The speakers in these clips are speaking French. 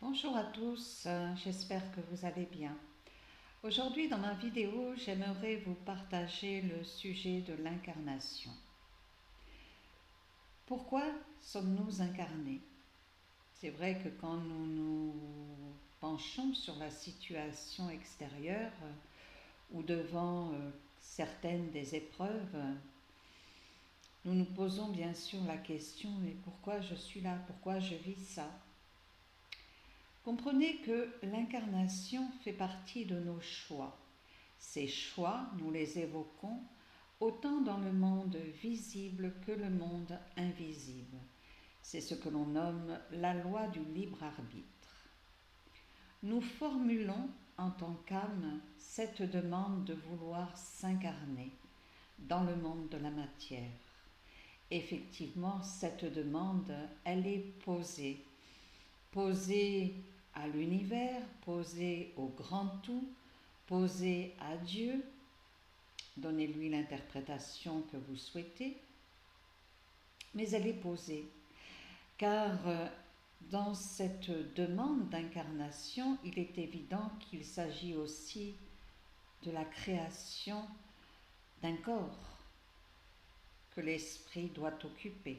Bonjour à tous, j'espère que vous allez bien. Aujourd'hui dans ma vidéo, j'aimerais vous partager le sujet de l'incarnation. Pourquoi sommes-nous incarnés? C'est vrai que quand nous nous penchons sur la situation extérieure ou devant certaines des épreuves, nous nous posons bien sûr la question, mais pourquoi je suis là? Pourquoi je vis ça? Comprenez que l'incarnation fait partie de nos choix. Ces choix, nous les évoquons autant dans le monde visible que le monde invisible. C'est ce que l'on nomme la loi du libre arbitre. Nous formulons en tant qu'âme cette demande de vouloir s'incarner dans le monde de la matière. Effectivement, cette demande, elle est posée à l'univers, posée au grand tout, posée à Dieu. Donnez-lui l'interprétation que vous souhaitez, mais elle est posée, car dans cette demande d'incarnation, il est évident qu'il s'agit aussi de la création d'un corps que l'esprit doit occuper.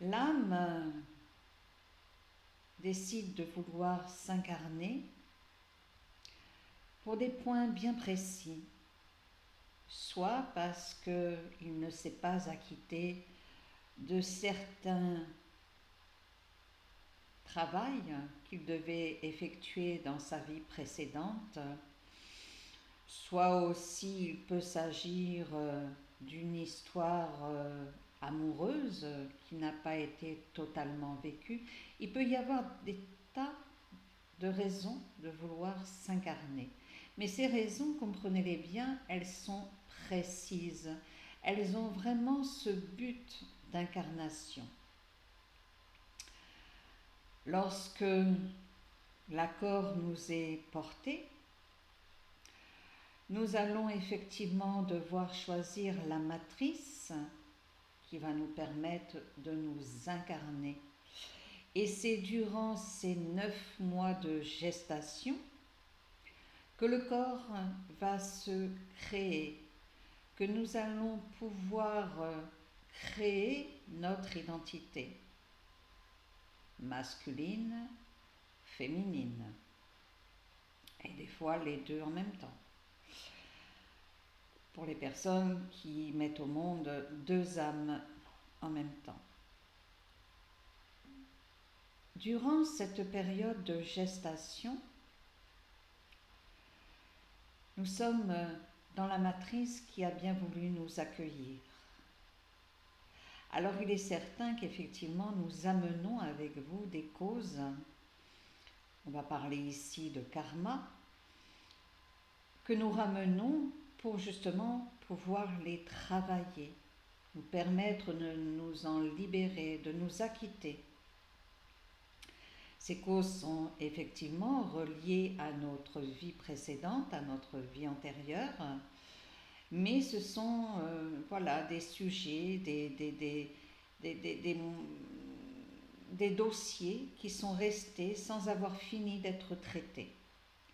L'âme décide de vouloir s'incarner pour des points bien précis, soit parce qu'il ne s'est pas acquitté de certains travail qu'il devait effectuer dans sa vie précédente, soit aussi il peut s'agir d'une histoire amoureuse qui n'a pas été totalement vécue. Il peut y avoir des tas de raisons de vouloir s'incarner. Mais ces raisons, comprenez-les bien, elles sont précises. Elles ont vraiment ce but d'incarnation. Lorsque l'accord nous est porté, nous allons effectivement devoir choisir la matrice qui va nous permettre de nous incarner. Et c'est durant ces 9 mois de gestation que le corps va se créer, que nous allons pouvoir créer notre identité masculine, féminine, et des fois les deux en même temps. Pour les personnes qui mettent au monde deux âmes en même temps. Durant cette période de gestation, nous sommes dans la matrice qui a bien voulu nous accueillir. Alors il est certain qu'effectivement nous amenons avec vous des causes, on va parler ici de karma, que nous ramenons pour justement pouvoir les travailler, nous permettre de nous en libérer, de nous acquitter. Ces causes sont effectivement reliées à notre vie précédente, à notre vie antérieure, mais ce sont des sujets, des dossiers qui sont restés sans avoir fini d'être traités.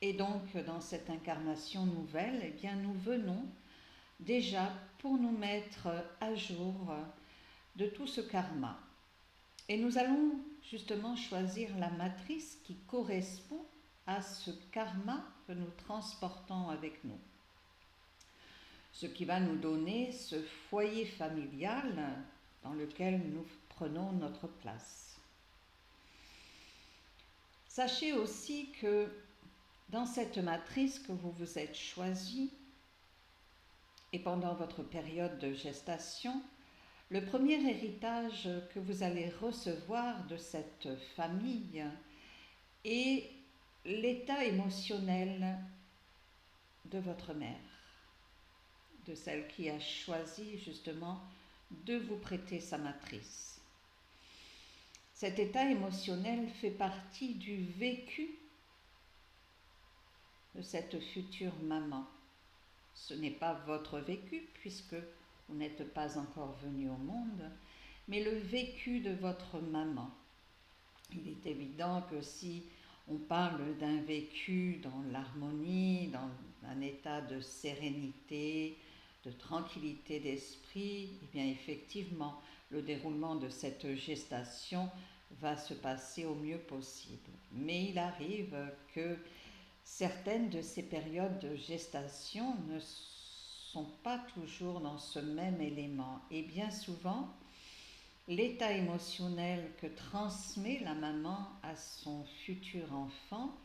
Et donc, dans cette incarnation nouvelle, eh bien, nous venons déjà pour nous mettre à jour de tout ce karma. Et nous allons justement choisir la matrice qui correspond à ce karma que nous transportons avec nous. Ce qui va nous donner ce foyer familial dans lequel nous prenons notre place. Sachez aussi que dans cette matrice que vous vous êtes choisie, et pendant votre période de gestation, le premier héritage que vous allez recevoir de cette famille est l'état émotionnel de votre mère, de celle qui a choisi justement de vous prêter sa matrice. Cet état émotionnel fait partie du vécu de cette future maman. Ce n'est pas votre vécu puisque vous n'êtes pas encore venu au monde, mais le vécu de votre maman. Il est évident que si on parle d'un vécu dans l'harmonie, dans un état de sérénité, de tranquillité d'esprit, eh bien effectivement, le déroulement de cette gestation va se passer au mieux possible. Mais il arrive que certaines de ces périodes de gestation ne sont pas toujours dans ce même élément. Et bien souvent, l'état émotionnel que transmet la maman à son futur enfant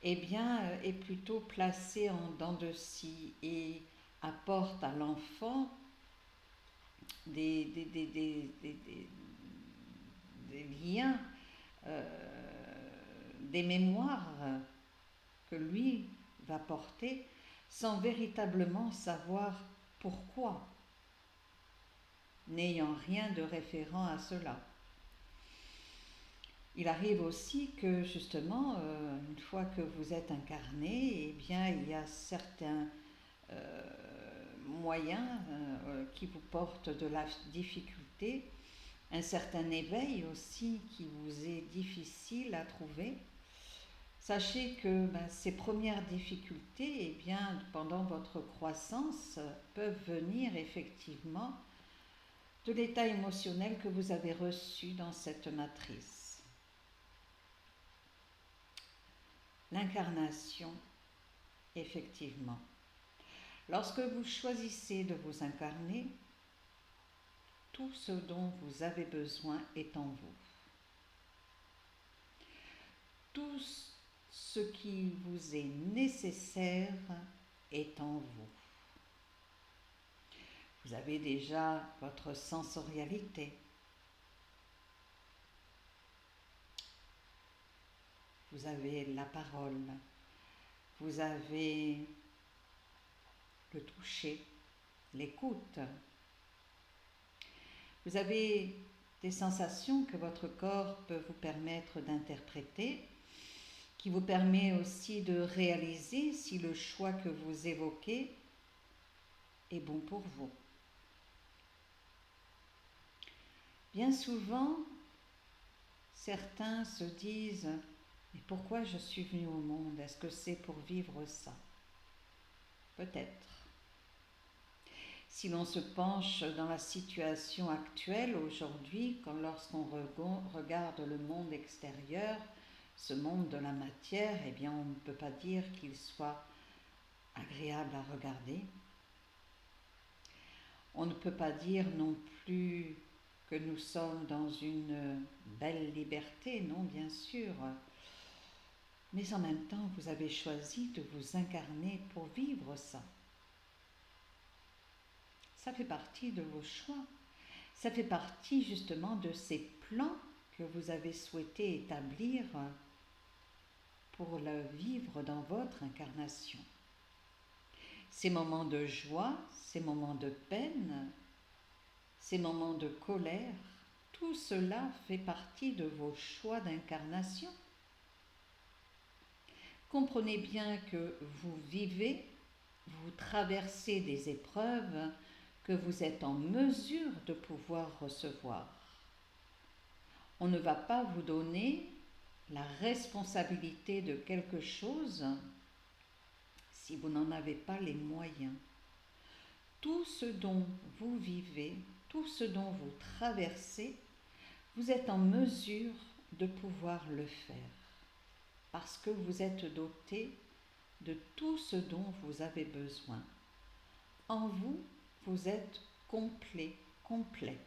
eh bien, est plutôt placé en dents de scie et apporte à l'enfant des, des, des, des, des, des- des liens, des mémoires que lui va porter sans véritablement savoir pourquoi, n'ayant rien de référent à cela. Il arrive aussi que justement, une fois que vous êtes incarné, eh bien, il y a certains euh, moyens qui vous portent de la difficulté, un certain éveil aussi qui vous est difficile à trouver. Sachez que ces premières difficultés, eh bien, pendant votre croissance, peuvent venir effectivement de l'état émotionnel que vous avez reçu dans cette matrice. L'incarnation, effectivement. Lorsque vous choisissez de vous incarner, tout ce dont vous avez besoin est en vous. Tout ce qui vous est nécessaire est en vous. Vous avez déjà votre sensorialité. Vous avez la parole. Vous avez le toucher, l'écoute. Vous avez des sensations que votre corps peut vous permettre d'interpréter, qui vous permet aussi de réaliser si le choix que vous évoquez est bon pour vous. Bien souvent, certains se disent « Mais pourquoi je suis venu au monde? Est-ce que c'est pour vivre ça ?» Peut-être. Si l'on se penche dans la situation actuelle aujourd'hui, lorsqu'on regarde le monde extérieur, ce monde de la matière, eh bien on ne peut pas dire qu'il soit agréable à regarder. On ne peut pas dire non plus que nous sommes dans une belle liberté, non, bien sûr. Mais en même temps, vous avez choisi de vous incarner pour vivre ça. Ça fait partie de vos choix. Ça fait partie justement de ces plans que vous avez souhaité établir pour le vivre dans votre incarnation. Ces moments de joie, ces moments de peine, ces moments de colère, tout cela fait partie de vos choix d'incarnation. Comprenez bien que vous vivez, vous traversez des épreuves que vous êtes en mesure de pouvoir recevoir. On ne va pas vous donner la responsabilité de quelque chose si vous n'en avez pas les moyens. Tout ce dont vous vivez, tout ce dont vous traversez, vous êtes en mesure de pouvoir le faire parce que vous êtes doté de tout ce dont vous avez besoin. En vous, vous êtes complet, complète.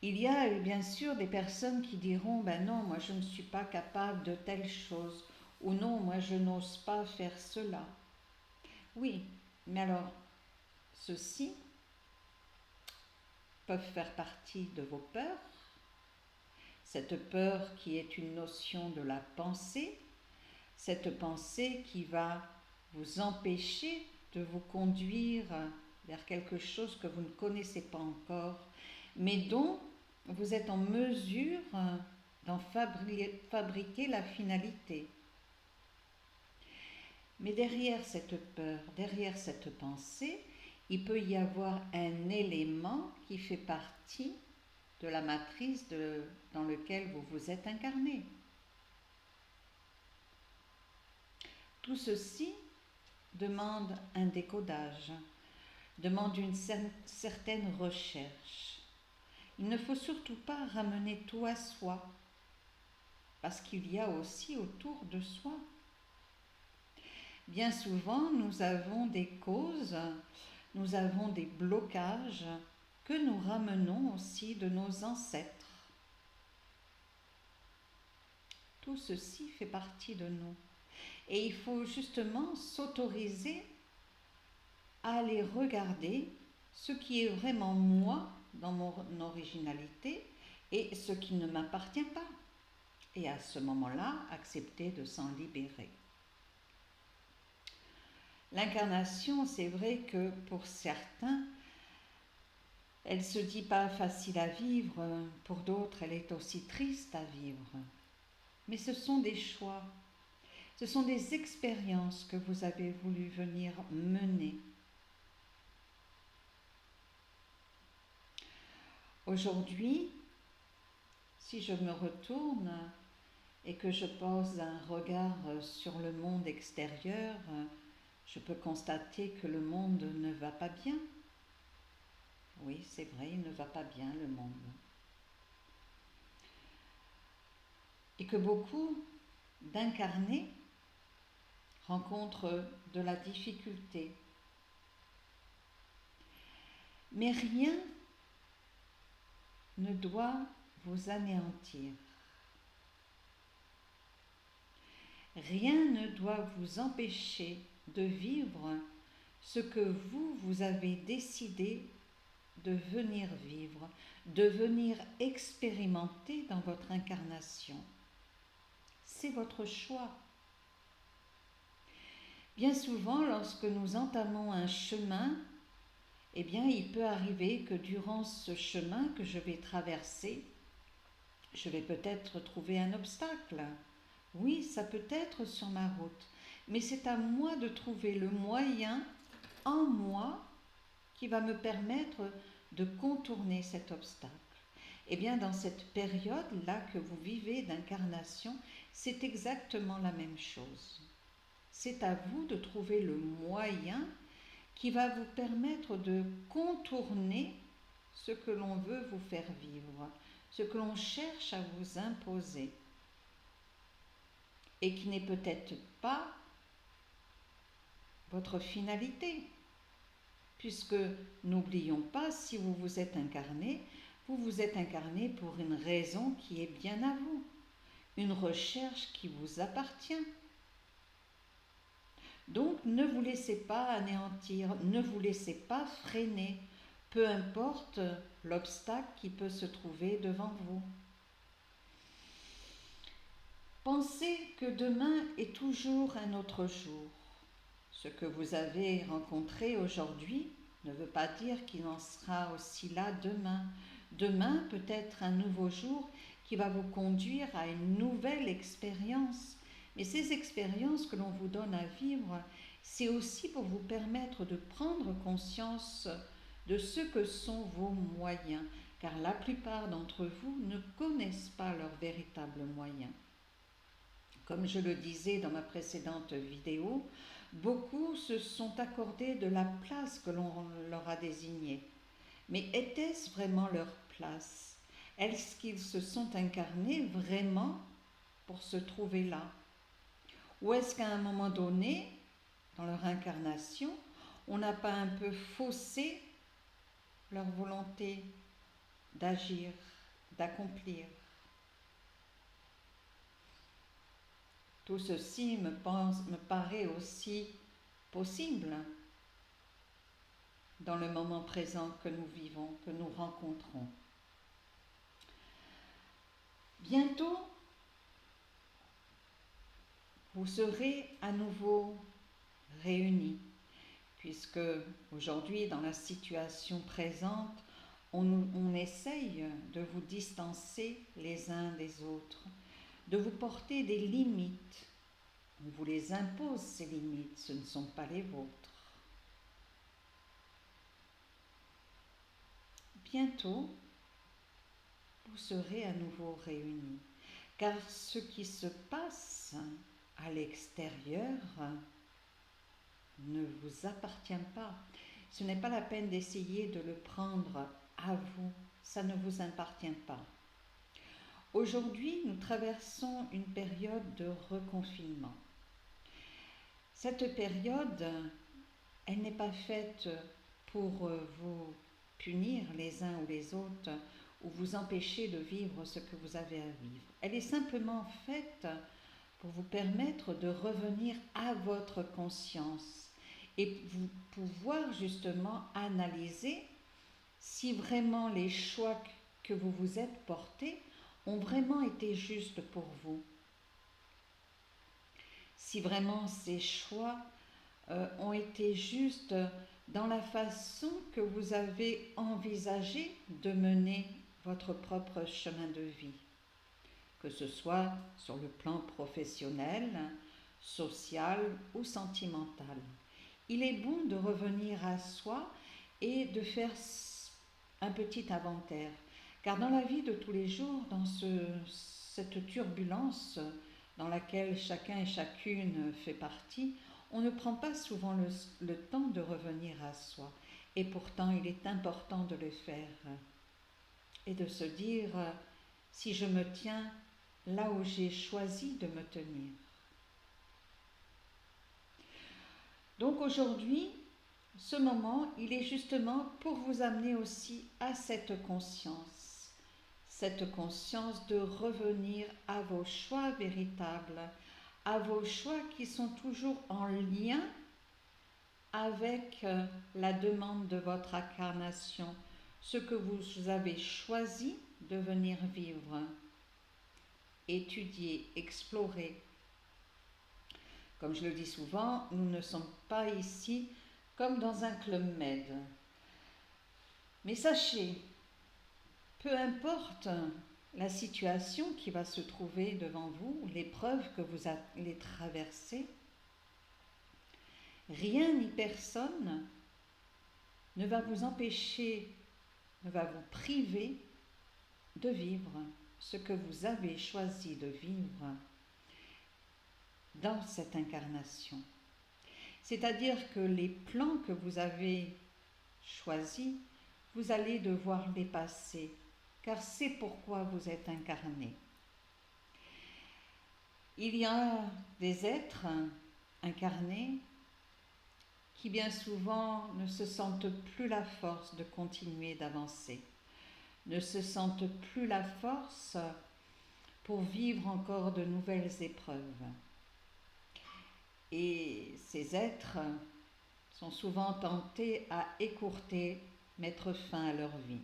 Il y a bien sûr des personnes qui diront « Ben non, moi je ne suis pas capable de telle chose » ou « Non, moi je n'ose pas faire cela ». Oui, mais alors, ceux-ci peuvent faire partie de vos peurs, cette peur qui est une notion de la pensée, cette pensée qui va vous empêcher de vous conduire vers quelque chose que vous ne connaissez pas encore, mais dont vous êtes en mesure d'en fabriquer la finalité. Mais derrière cette peur, derrière cette pensée, il peut y avoir un élément qui fait partie de la matrice dans laquelle vous vous êtes incarné. Tout ceci demande un décodage, demande une certaine recherche. Il ne faut surtout pas ramener tout à soi, parce qu'il y a aussi autour de soi. Bien souvent, nous avons des causes, nous avons des blocages que nous ramenons aussi de nos ancêtres. Tout ceci fait partie de nous. Et il faut justement s'autoriser à aller regarder ce qui est vraiment moi dans mon originalité et ce qui ne m'appartient pas. Et à ce moment-là, accepter de s'en libérer. L'incarnation, c'est vrai que pour certains, elle se dit pas facile à vivre, pour d'autres, elle est aussi triste à vivre. Mais ce sont des choix, ce sont des expériences que vous avez voulu venir mener. Aujourd'hui, si je me retourne et que je pose un regard sur le monde extérieur, je peux constater que le monde ne va pas bien. Oui, c'est vrai, il ne va pas bien, le monde. Et que beaucoup d'incarnés rencontrent de la difficulté. Mais rien ne doit vous anéantir. Rien ne doit vous empêcher de vivre ce que vous avez décidé de venir vivre, de venir expérimenter dans votre incarnation. C'est votre choix. Bien souvent, lorsque nous entamons un chemin, eh bien, il peut arriver que durant ce chemin que je vais traverser, je vais peut-être trouver un obstacle. Oui, ça peut être sur ma route, mais c'est à moi de trouver le moyen en moi qui va me permettre de contourner cet obstacle. Eh bien, dans cette période-là que vous vivez d'incarnation, c'est exactement la même chose. C'est à vous de trouver le moyen qui va vous permettre de contourner ce que l'on veut vous faire vivre, ce que l'on cherche à vous imposer, et qui n'est peut-être pas votre finalité. Puisque, n'oublions pas, si vous vous êtes incarné pour une raison qui est bien à vous, une recherche qui vous appartient. Donc, ne vous laissez pas anéantir, ne vous laissez pas freiner, peu importe l'obstacle qui peut se trouver devant vous. Pensez que demain est toujours un autre jour. Ce que vous avez rencontré aujourd'hui ne veut pas dire qu'il en sera aussi là demain. Demain peut être un nouveau jour qui va vous conduire à une nouvelle expérience. Mais ces expériences que l'on vous donne à vivre, c'est aussi pour vous permettre de prendre conscience de ce que sont vos moyens, car la plupart d'entre vous ne connaissent pas leurs véritables moyens. Comme je le disais dans ma précédente vidéo, beaucoup se sont accordés de la place que l'on leur a désignée. Mais était-ce vraiment leur place? Est-ce qu'ils se sont incarnés vraiment pour se trouver là? Ou est-ce qu'à un moment donné, dans leur incarnation, on n'a pas un peu faussé leur volonté d'agir, d'accomplir? Tout ceci me paraît aussi possible dans le moment présent que nous vivons, que nous rencontrons. Bientôt, vous serez à nouveau réunis, puisque aujourd'hui, dans la situation présente, on essaye de vous distancer les uns des autres, de vous porter des limites. On vous les impose, ces limites, ce ne sont pas les vôtres. Bientôt, serez à nouveau réunis. Car ce qui se passe à l'extérieur ne vous appartient pas. Ce n'est pas la peine d'essayer de le prendre à vous, ça ne vous appartient pas. Aujourd'hui, nous traversons une période de reconfinement. Cette période, elle n'est pas faite pour vous punir les uns ou les autres ou vous empêcher de vivre ce que vous avez à vivre. Elle est simplement faite pour vous permettre de revenir à votre conscience et vous pouvoir justement analyser si vraiment les choix que vous vous êtes portés ont vraiment été justes pour vous. Si vraiment ces choix ont été justes dans la façon que vous avez envisagé de mener votre propre chemin de vie, que ce soit sur le plan professionnel, social ou sentimental. Il est bon de revenir à soi et de faire un petit inventaire, car dans la vie de tous les jours, dans cette turbulence dans laquelle chacun et chacune fait partie, on ne prend pas souvent le temps de revenir à soi. Et pourtant, il est important de le faire et de se dire, si je me tiens là où j'ai choisi de me tenir. Donc aujourd'hui, ce moment, il est justement pour vous amener aussi à cette conscience de revenir à vos choix véritables, à vos choix qui sont toujours en lien avec la demande de votre incarnation, ce que vous avez choisi de venir vivre, étudier, explorer. Comme je le dis souvent, nous ne sommes pas ici comme dans un club med. Mais sachez, peu importe la situation qui va se trouver devant vous, l'épreuve que vous allez traverser, rien ni personne ne va vous empêcher, ne va vous priver de vivre ce que vous avez choisi de vivre dans cette incarnation. C'est-à-dire que les plans que vous avez choisis, vous allez devoir les passer, car c'est pourquoi vous êtes incarné. Il y a des êtres incarnés qui bien souvent ne se sentent plus la force de continuer d'avancer, ne se sentent plus la force pour vivre encore de nouvelles épreuves. Et ces êtres sont souvent tentés à écourter, mettre fin à leur vie.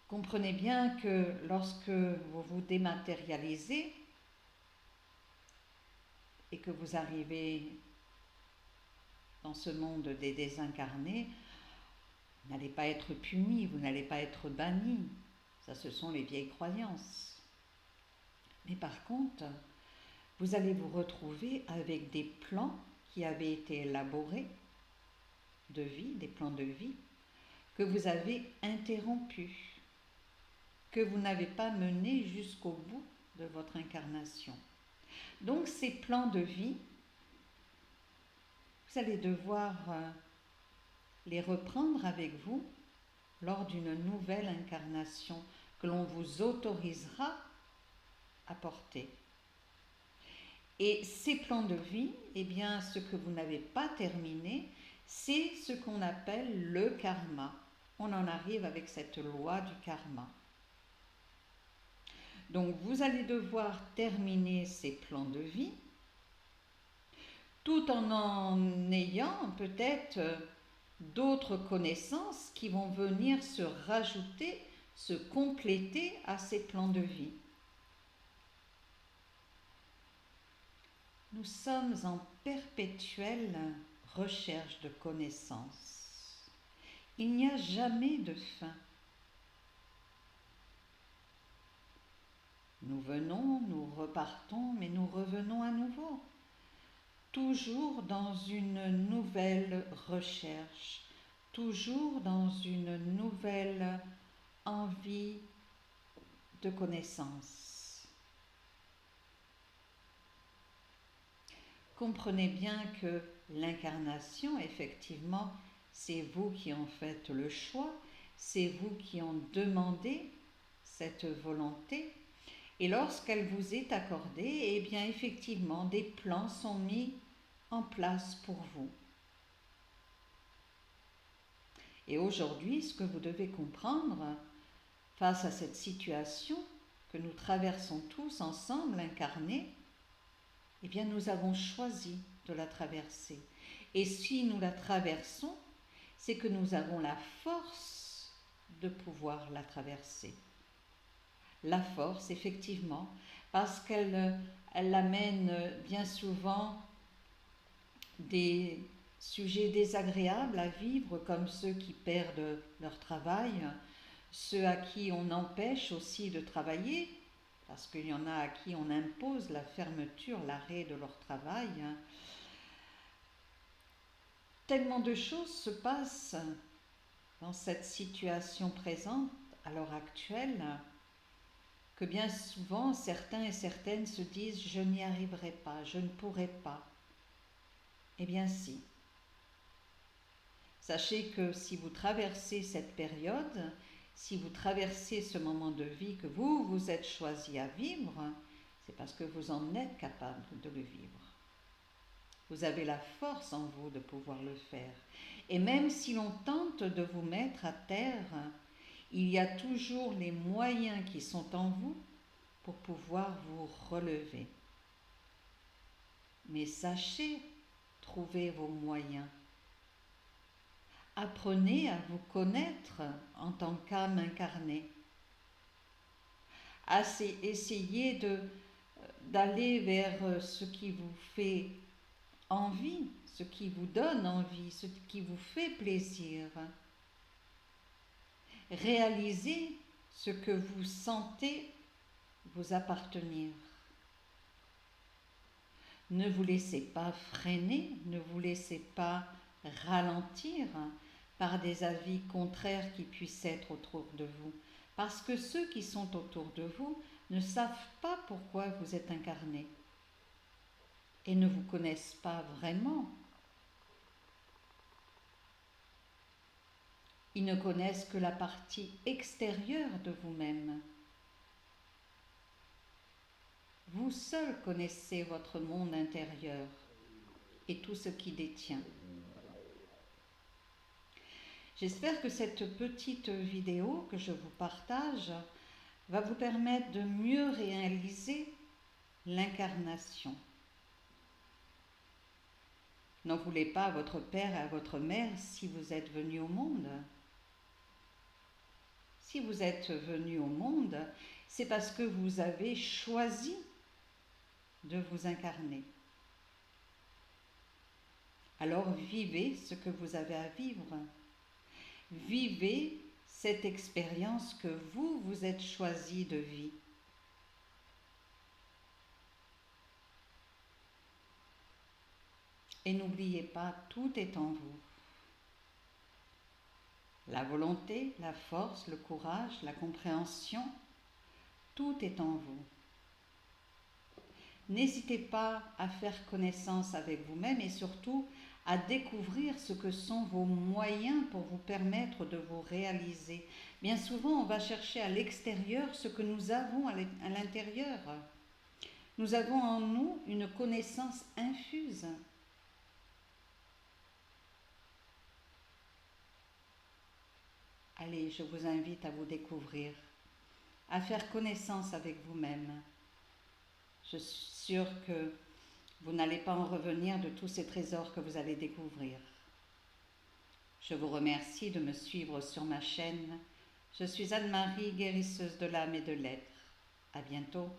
Comprenez bien que lorsque vous vous dématérialisez et que vous arrivez dans ce monde des désincarnés, vous n'allez pas être puni, vous n'allez pas être banni. Ça, ce sont les vieilles croyances. Mais par contre, vous allez vous retrouver avec des plans qui avaient été élaborés de vie, des plans de vie, que vous avez interrompus, que vous n'avez pas menés jusqu'au bout de votre incarnation. Donc ces plans de vie, vous allez devoir les reprendre avec vous lors d'une nouvelle incarnation que l'on vous autorisera à porter. Et ces plans de vie, eh bien, ce que vous n'avez pas terminé, c'est ce qu'on appelle le karma. On en arrive avec cette loi du karma. Donc, vous allez devoir terminer ces plans de vie, tout en ayant peut-être d'autres connaissances qui vont venir se rajouter, se compléter à ces plans de vie. Nous sommes en perpétuelle recherche de connaissances. Il n'y a jamais de fin. Nous venons, nous repartons, mais nous revenons à nouveau. Toujours dans une nouvelle recherche, toujours dans une nouvelle envie de connaissance. Comprenez bien que l'incarnation, effectivement, c'est vous qui en faites le choix, c'est vous qui en demandez cette volonté. Et lorsqu'elle vous est accordée, eh bien effectivement, des plans sont mis en place pour vous. Et aujourd'hui, ce que vous devez comprendre face à cette situation que nous traversons tous ensemble, incarnés, eh bien nous avons choisi de la traverser. Et si nous la traversons, c'est que nous avons la force de pouvoir la traverser. La force, effectivement, parce qu'elle amène bien souvent des sujets désagréables à vivre, comme ceux qui perdent leur travail, ceux à qui on empêche aussi de travailler, parce qu'il y en a à qui on impose la fermeture, l'arrêt de leur travail. Tellement de choses se passent dans cette situation présente à l'heure actuelle que bien souvent certains et certaines se disent « je n'y arriverai pas, je ne pourrai pas ». Eh bien si. Sachez que si vous traversez cette période, si vous traversez ce moment de vie que vous vous êtes choisi à vivre, c'est parce que vous en êtes capable de le vivre. Vous avez la force en vous de pouvoir le faire. Et même si l'on tente de vous mettre à terre, il y a toujours les moyens qui sont en vous pour pouvoir vous relever. Mais sachez trouver vos moyens. Apprenez à vous connaître en tant qu'âme incarnée. Essayez d'aller vers ce qui vous fait envie, ce qui vous donne envie, ce qui vous fait plaisir. Réalisez ce que vous sentez vous appartenir. Ne vous laissez pas freiner, ne vous laissez pas ralentir par des avis contraires qui puissent être autour de vous. Parce que ceux qui sont autour de vous ne savent pas pourquoi vous êtes incarné et ne vous connaissent pas vraiment. Ils ne connaissent que la partie extérieure de vous-même. Vous seul connaissez votre monde intérieur et tout ce qui détient. J'espère que cette petite vidéo que je vous partage va vous permettre de mieux réaliser l'incarnation. N'en voulez pas à votre père et à votre mère si vous êtes venu au monde. Si vous êtes venu au monde, c'est parce que vous avez choisi de vous incarner. Alors vivez ce que vous avez à vivre. Vivez cette expérience que vous vous êtes choisi de vie. Et n'oubliez pas, tout est en vous. La volonté, la force, le courage, la compréhension, tout est en vous. N'hésitez pas à faire connaissance avec vous-même et surtout à découvrir ce que sont vos moyens pour vous permettre de vous réaliser. Bien souvent, on va chercher à l'extérieur ce que nous avons à l'intérieur. Nous avons en nous une connaissance infuse. Allez, je vous invite à vous découvrir, à faire connaissance avec vous-même. Je suis sûre que vous n'allez pas en revenir de tous ces trésors que vous allez découvrir. Je vous remercie de me suivre sur ma chaîne. Je suis Anne-Marie, guérisseuse de l'âme et de l'être. À bientôt.